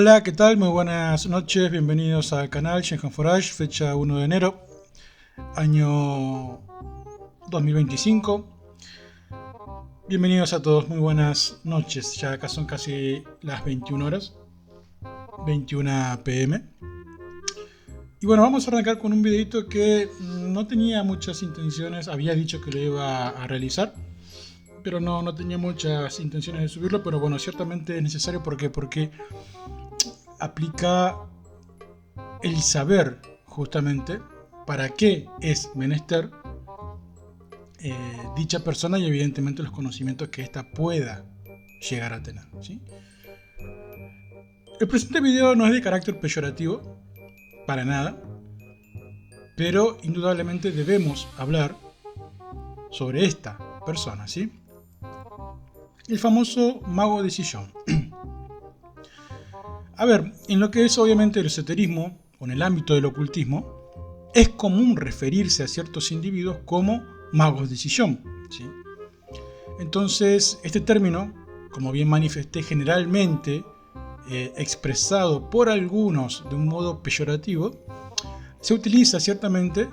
Hola, ¿qué tal? Muy buenas noches, bienvenidos al canal Shenhan Forage, fecha 1 de enero, año 2025. Bienvenidos a todos, muy buenas noches, ya acá son casi las 21 horas, 21 pm. Y bueno, vamos a arrancar con un videito que no tenía muchas intenciones, había dicho que lo iba a realizar, pero no tenía muchas intenciones de subirlo, pero bueno, ciertamente es necesario porque aplica el saber justamente para qué es menester dicha persona y evidentemente los conocimientos que ésta pueda llegar a tener, ¿sí? El presente video no es de carácter peyorativo, para nada, pero indudablemente debemos hablar sobre esta persona, ¿sí? El famoso mago de sillón. A ver, en lo que es obviamente el esoterismo o en el ámbito del ocultismo, es común referirse a ciertos individuos como magos de sillón, ¿sí? Entonces, este término, como bien manifesté, generalmente expresado por algunos de un modo peyorativo, se utiliza ciertamente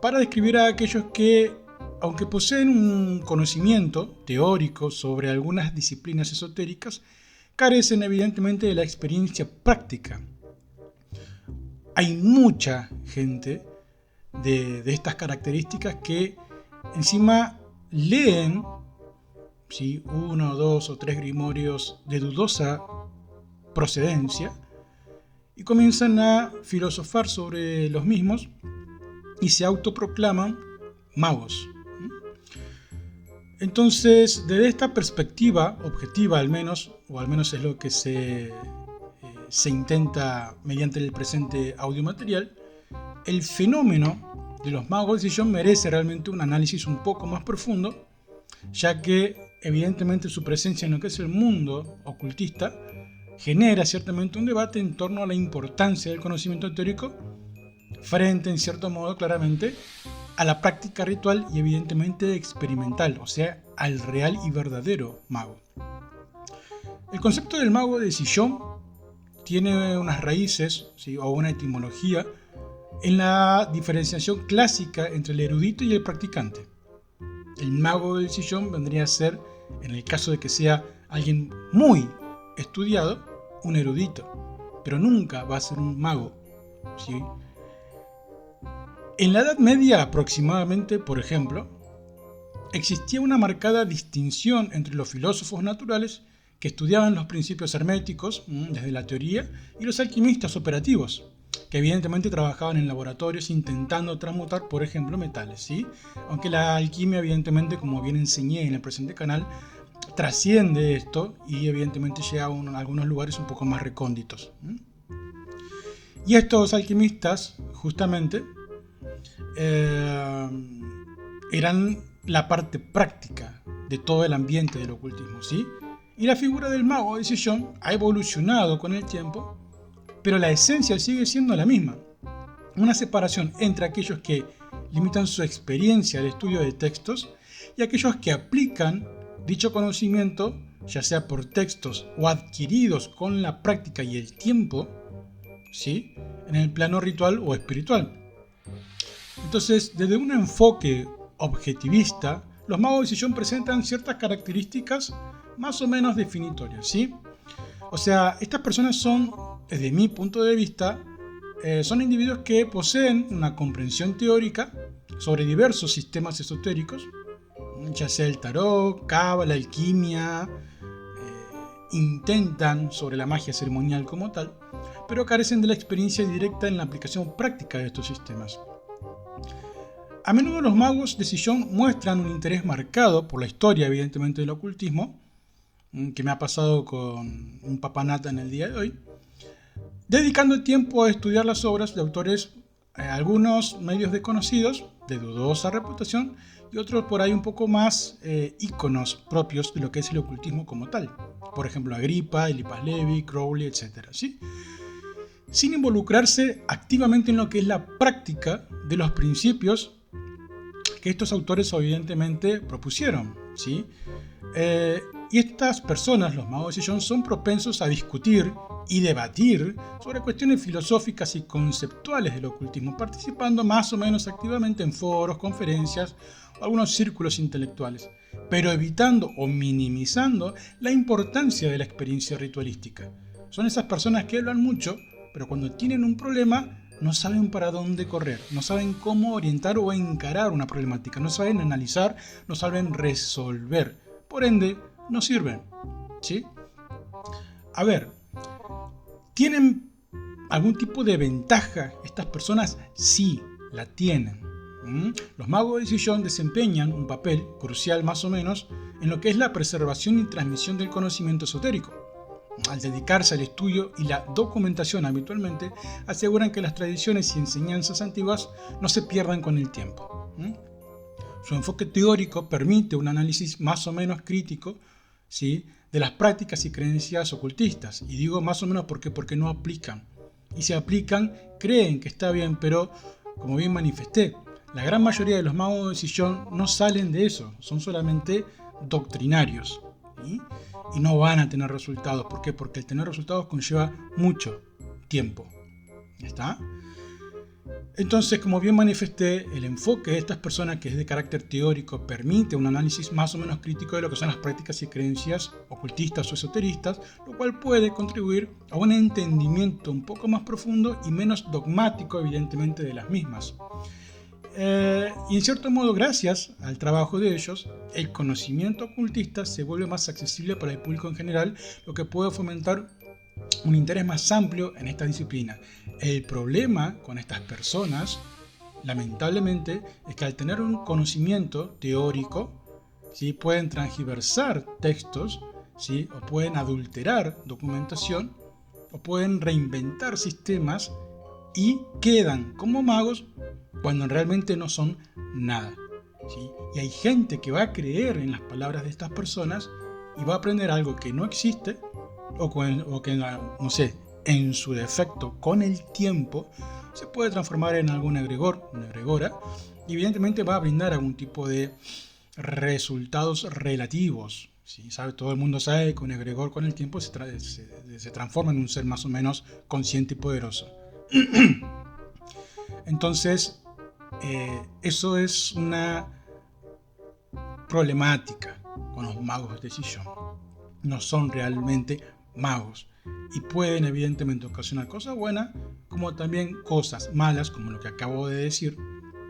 para describir a aquellos que, aunque poseen un conocimiento teórico sobre algunas disciplinas esotéricas, carecen evidentemente de la experiencia práctica. Hay mucha gente de estas características que encima leen, ¿sí?, 1, 2 o 3 grimorios de dudosa procedencia y comienzan a filosofar sobre los mismos y se autoproclaman magos. Entonces, desde esta perspectiva objetiva al menos, o al menos es lo que se intenta mediante el presente audiomaterial, el fenómeno de los magos de sillón merece realmente un análisis un poco más profundo, ya que evidentemente su presencia en lo que es el mundo ocultista genera ciertamente un debate en torno a la importancia del conocimiento teórico frente, en cierto modo, claramente, a la práctica ritual y evidentemente experimental, o sea, al real y verdadero mago. El concepto del mago de sillón tiene unas raíces, ¿sí?, o una etimología en la diferenciación clásica entre el erudito y el practicante. El mago del sillón vendría a ser, en el caso de que sea alguien muy estudiado, un erudito, pero nunca va a ser un mago, ¿sí? En la Edad Media aproximadamente, por ejemplo, existía una marcada distinción entre los filósofos naturales que estudiaban los principios herméticos desde la teoría y los alquimistas operativos, que evidentemente trabajaban en laboratorios intentando transmutar, por ejemplo, metales, ¿sí? Aunque la alquimia, evidentemente, como bien enseñé en el presente canal, trasciende esto y evidentemente llega a algunos lugares un poco más recónditos. Y estos alquimistas, justamente, eran la parte práctica de todo el ambiente del ocultismo, ¿sí? Y la figura del mago de sillón ha evolucionado con el tiempo, pero la esencia sigue siendo la misma. Una separación entre aquellos que limitan su experiencia al estudio de textos y aquellos que aplican dicho conocimiento, ya sea por textos o adquiridos con la práctica y el tiempo, ¿sí?, en el plano ritual o espiritual. Entonces, desde un enfoque objetivista, los magos de sillón presentan ciertas características más o menos definitorias, ¿sí? O sea, estas personas son, desde mi punto de vista, son individuos que poseen una comprensión teórica sobre diversos sistemas esotéricos, ya sea el tarot, cábala, alquimia, intentan sobre la magia ceremonial como tal, pero carecen de la experiencia directa en la aplicación práctica de estos sistemas. A menudo los magos de sillón muestran un interés marcado por la historia, evidentemente, del ocultismo, que me ha pasado con un papanata en el día de hoy, dedicando tiempo a estudiar las obras de autores, algunos medios desconocidos, de dudosa reputación, y otros por ahí un poco más íconos propios de lo que es el ocultismo como tal. Por ejemplo, Agripa, Eliphas Levi, Crowley, etc., ¿sí?, sin involucrarse activamente en lo que es la práctica de los principios que estos autores evidentemente propusieron, ¿sí? Y estas personas, los magos de sillón, son propensos a discutir y debatir sobre cuestiones filosóficas y conceptuales del ocultismo, participando más o menos activamente en foros, conferencias o algunos círculos intelectuales, pero evitando o minimizando la importancia de la experiencia ritualística. Son esas personas que hablan mucho, pero cuando tienen un problema no saben para dónde correr, no saben cómo orientar o encarar una problemática, no saben analizar, no saben resolver. Por ende, no sirven. ¿Sí? A ver, ¿tienen algún tipo de ventaja estas personas? Sí, la tienen. Los magos de sillón desempeñan un papel crucial más o menos en lo que es la preservación y transmisión del conocimiento esotérico. Al dedicarse al estudio y la documentación habitualmente, aseguran que las tradiciones y enseñanzas antiguas no se pierdan con el tiempo. Su enfoque teórico permite un análisis más o menos crítico, ¿sí?, de las prácticas y creencias ocultistas. Y digo más o menos porque no aplican. Y si aplican, creen que está bien, pero como bien manifesté, la gran mayoría de los magos de sillón no salen de eso, son solamente doctrinarios. ¿Sí? Y no van a tener resultados. ¿Por qué? Porque el tener resultados conlleva mucho tiempo. ¿Está? Entonces, como bien manifesté, el enfoque de estas personas, que es de carácter teórico, permite un análisis más o menos crítico de lo que son las prácticas y creencias ocultistas o esoteristas, lo cual puede contribuir a un entendimiento un poco más profundo y menos dogmático, evidentemente, de las mismas. Y en cierto modo, gracias al trabajo de ellos, el conocimiento ocultista se vuelve más accesible para el público en general, lo que puede fomentar un interés más amplio en esta disciplina. El problema con estas personas, lamentablemente, es que al tener un conocimiento teórico, ¿sí?, pueden transgiversar textos, ¿sí?, o pueden adulterar documentación, o pueden reinventar sistemas y quedan como magos cuando realmente no son nada. ¿Sí? Y hay gente que va a creer en las palabras de estas personas y va a aprender algo que no existe o que, no sé, en su defecto, con el tiempo, se puede transformar en algún egregor, una egregora, y evidentemente va a brindar algún tipo de resultados relativos. ¿Sí? Todo el mundo sabe que un egregor con el tiempo se transforma en un ser más o menos consciente y poderoso. Entonces, eso es una problemática con los magos de sillón. No son realmente magos y pueden evidentemente ocasionar cosas buenas como también cosas malas, como lo que acabo de decir,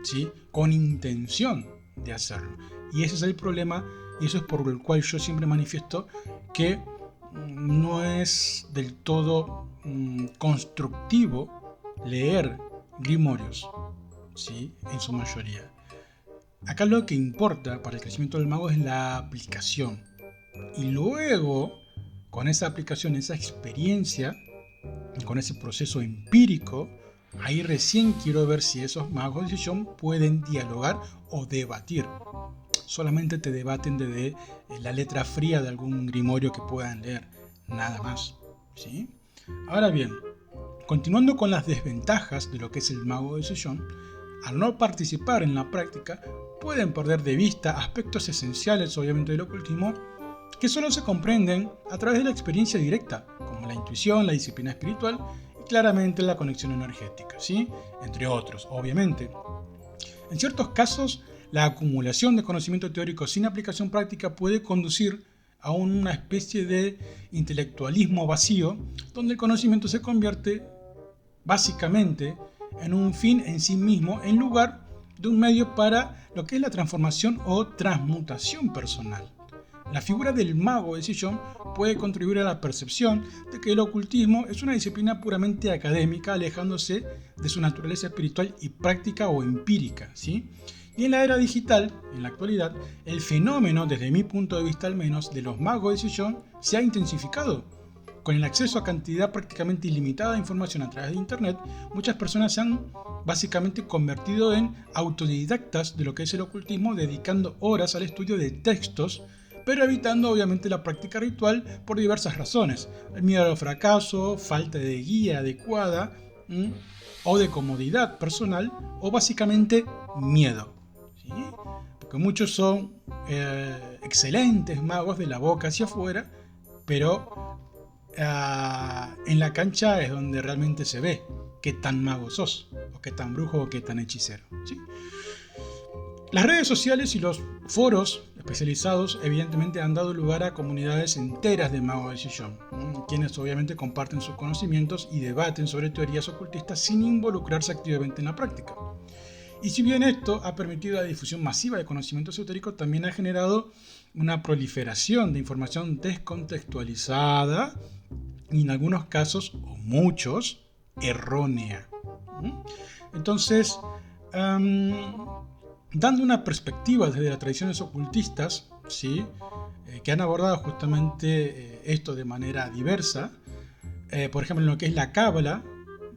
¿sí?, con intención de hacerlo. Y ese es el problema, y eso es por el cual yo siempre manifiesto que no es del todo constructivo leer grimorios, ¿sí?, en su mayoría. Acá lo que importa para el crecimiento del mago es la aplicación. Y luego, con esa aplicación, esa experiencia, con ese proceso empírico, ahí recién quiero ver si esos magos de sillón pueden dialogar o debatir. Solamente te debaten desde la letra fría de algún grimorio que puedan leer, nada más. ¿Sí? Ahora bien, continuando con las desventajas de lo que es el mago de sillón, al no participar en la práctica, pueden perder de vista aspectos esenciales, obviamente, del ocultismo, que solo se comprenden a través de la experiencia directa, como la intuición, la disciplina espiritual y claramente la conexión energética, ¿sí?, entre otros, obviamente. En ciertos casos, la acumulación de conocimiento teórico sin aplicación práctica puede conducir a una especie de intelectualismo vacío, donde el conocimiento se convierte básicamente en un fin en sí mismo, en lugar de un medio para lo que es la transformación o transmutación personal. La figura del mago de sillón puede contribuir a la percepción de que el ocultismo es una disciplina puramente académica, alejándose de su naturaleza espiritual y práctica o empírica, ¿sí? Y en la era digital, en la actualidad, el fenómeno, desde mi punto de vista al menos, de los magos de sillón se ha intensificado. Con el acceso a cantidad prácticamente ilimitada de información a través de Internet, muchas personas se han básicamente convertido en autodidactas de lo que es el ocultismo, dedicando horas al estudio de textos, pero evitando obviamente la práctica ritual por diversas razones. El miedo al fracaso, falta de guía adecuada, o de comodidad personal, o básicamente miedo. ¿Sí? Porque muchos son excelentes magos de la boca hacia afuera, pero en la cancha es donde realmente se ve qué tan mago sos, o qué tan brujo, o qué tan hechicero, ¿sí? Las redes sociales y los foros especializados evidentemente han dado lugar a comunidades enteras de magos de sillón, quienes obviamente comparten sus conocimientos y debaten sobre teorías ocultistas sin involucrarse activamente en la práctica. Y si bien esto ha permitido la difusión masiva de conocimiento esotérico, también ha generado una proliferación de información descontextualizada y en algunos casos, o muchos, errónea. Entonces, dando una perspectiva desde las tradiciones ocultistas, ¿sí? Que han abordado justamente esto de manera diversa, por ejemplo, en lo que es la cábala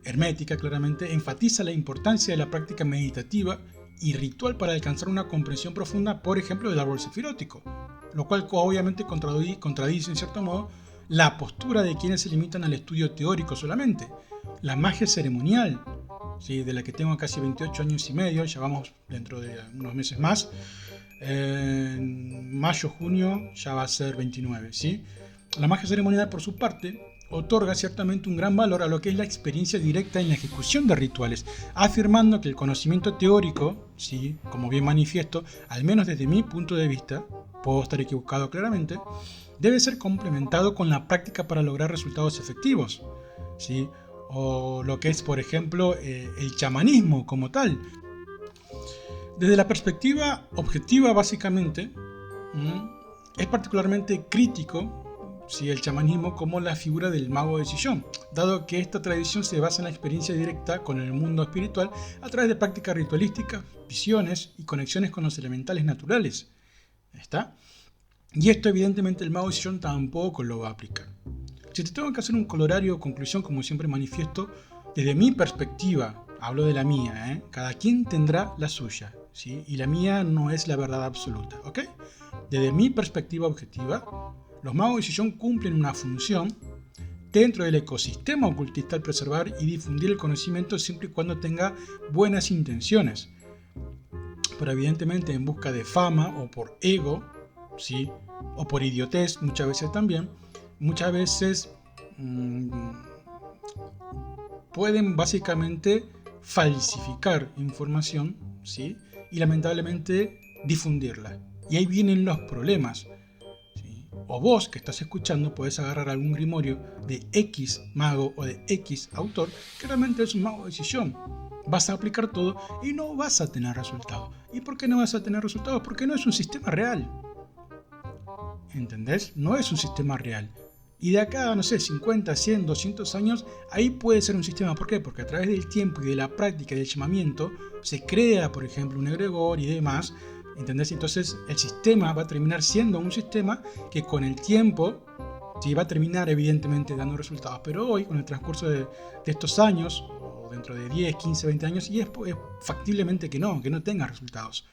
hermética, claramente enfatiza la importancia de la práctica meditativa y ritual para alcanzar una comprensión profunda, por ejemplo, del árbol sefirótico, lo cual obviamente contradice en cierto modo la postura de quienes se limitan al estudio teórico solamente. La magia ceremonial, ¿sí? De la que tengo casi 28 años y medio, ya vamos dentro de unos meses más, en mayo, junio ya va a ser 29, ¿sí? La magia ceremonial, por su parte, otorga ciertamente un gran valor a lo que es la experiencia directa en la ejecución de rituales, afirmando que el conocimiento teórico, ¿sí? Como bien manifiesto, al menos desde mi punto de vista, puedo estar equivocado claramente, debe ser complementado con la práctica para lograr resultados efectivos, ¿sí? O lo que es, por ejemplo, el chamanismo como tal. Desde la perspectiva objetiva, básicamente, es particularmente crítico, ¿sí? El chamanismo como la figura del mago de sillón, dado que esta tradición se basa en la experiencia directa con el mundo espiritual a través de prácticas ritualísticas, visiones y conexiones con los elementales naturales. ¿Está? Y esto evidentemente el mago de sillón tampoco lo va a aplicar. Si te tengo que hacer un colorario o conclusión, como siempre manifiesto, desde mi perspectiva, hablo de la mía, cada quien tendrá la suya, ¿sí? Y la mía no es la verdad absoluta, ¿ok? Desde mi perspectiva objetiva, los magos de sillón cumplen una función dentro del ecosistema ocultista al preservar y difundir el conocimiento siempre y cuando tenga buenas intenciones. Pero evidentemente en busca de fama o por ego, ¿sí? O por idiotez muchas veces también, muchas veces pueden básicamente falsificar información, ¿sí? Y lamentablemente difundirla. Y ahí vienen los problemas, ¿sí? O vos que estás escuchando podés agarrar algún grimorio de X mago o de X autor que realmente es un mago de sillón. Vas a aplicar todo y no vas a tener resultados. ¿Y por qué no vas a tener resultados? Porque no es un sistema real. ¿Entendés? No es un sistema real. Y de acá, no sé, 50, 100, 200 años, ahí puede ser un sistema. ¿Por qué? Porque a través del tiempo y de la práctica y del llamamiento se crea, por ejemplo, un egregor y demás. ¿Entendés? Entonces el sistema va a terminar siendo un sistema que con el tiempo sí va a terminar evidentemente dando resultados. Pero hoy, con el transcurso de estos años, o dentro de 10, 15, 20 años, y es factiblemente que no tengas resultados.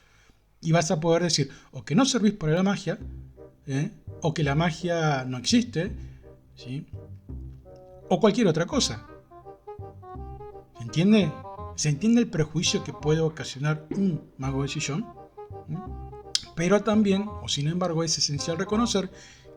Y vas a poder decir, o que no servís para la magia, o que la magia no existe, ¿sí? O cualquier otra cosa. ¿Se entiende? ¿Se entiende el prejuicio que puede ocasionar un mago de sillón? Pero también, o sin embargo, es esencial reconocer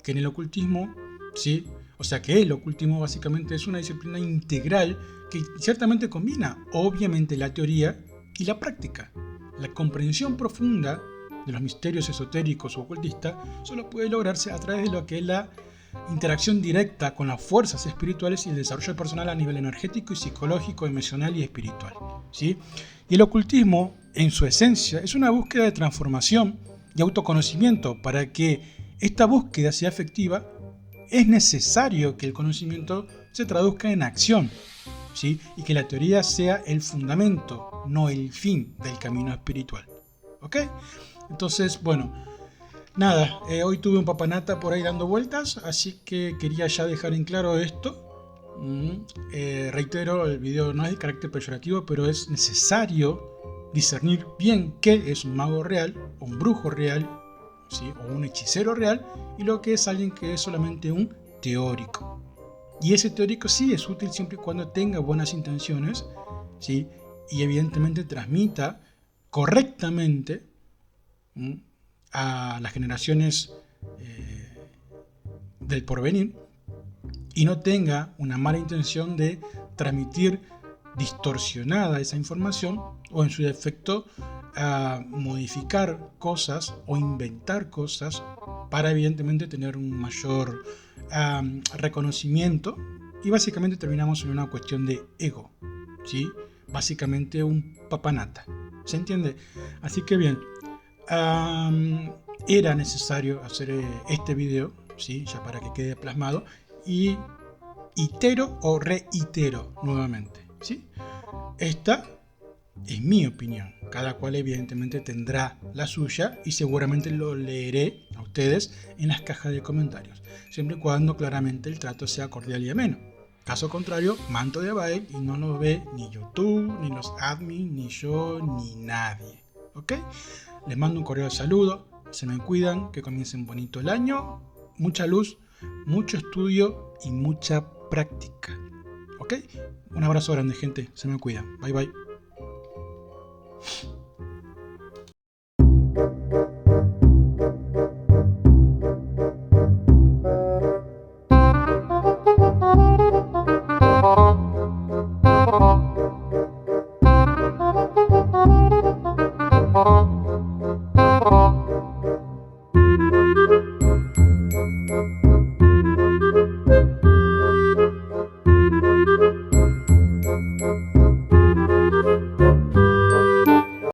que en el ocultismo, ¿sí? O sea que el ocultismo básicamente es una disciplina integral que ciertamente combina, obviamente, la teoría y la práctica. La comprensión profunda de los misterios esotéricos o ocultistas solo puede lograrse a través de lo que es la interacción directa con las fuerzas espirituales y el desarrollo personal a nivel energético y psicológico, emocional y espiritual, ¿sí? Y el ocultismo, en su esencia, es una búsqueda de transformación y autoconocimiento. Para que esta búsqueda sea efectiva, es necesario que el conocimiento se traduzca en acción, ¿sí? Y que la teoría sea el fundamento, no el fin del camino espiritual. ¿Ok? Entonces, bueno, nada, hoy tuve un papanata por ahí dando vueltas, así que quería ya dejar en claro esto. Reitero, el video no es de carácter peyorativo, pero es necesario discernir bien qué es un mago real, o un brujo real, ¿sí? O un hechicero real, y lo que es alguien que es solamente un teórico. Y ese teórico sí es útil siempre y cuando tenga buenas intenciones, ¿sí? Y evidentemente transmita correctamente a las generaciones del porvenir y no tenga una mala intención de transmitir distorsionada esa información o en su defecto a modificar cosas o inventar cosas para evidentemente tener un mayor reconocimiento, y básicamente terminamos en una cuestión de ego, ¿sí? Básicamente un papanata, ¿se entiende? Así que bien, era necesario hacer este video, ¿sí? Ya para que quede plasmado, y itero o reitero nuevamente, ¿sí? Esta es mi opinión, cada cual evidentemente tendrá la suya y seguramente lo leeré a ustedes en las cajas de comentarios, siempre y cuando claramente el trato sea cordial y ameno. Caso contrario, manto de baile y no lo ve ni YouTube, ni los admin, ni yo, ni nadie. ¿Ok? Les mando un cordial saludo, se me cuidan, que comiencen bonito el año, mucha luz, mucho estudio y mucha práctica. ¿Ok? Un abrazo grande, gente, se me cuidan. Bye bye.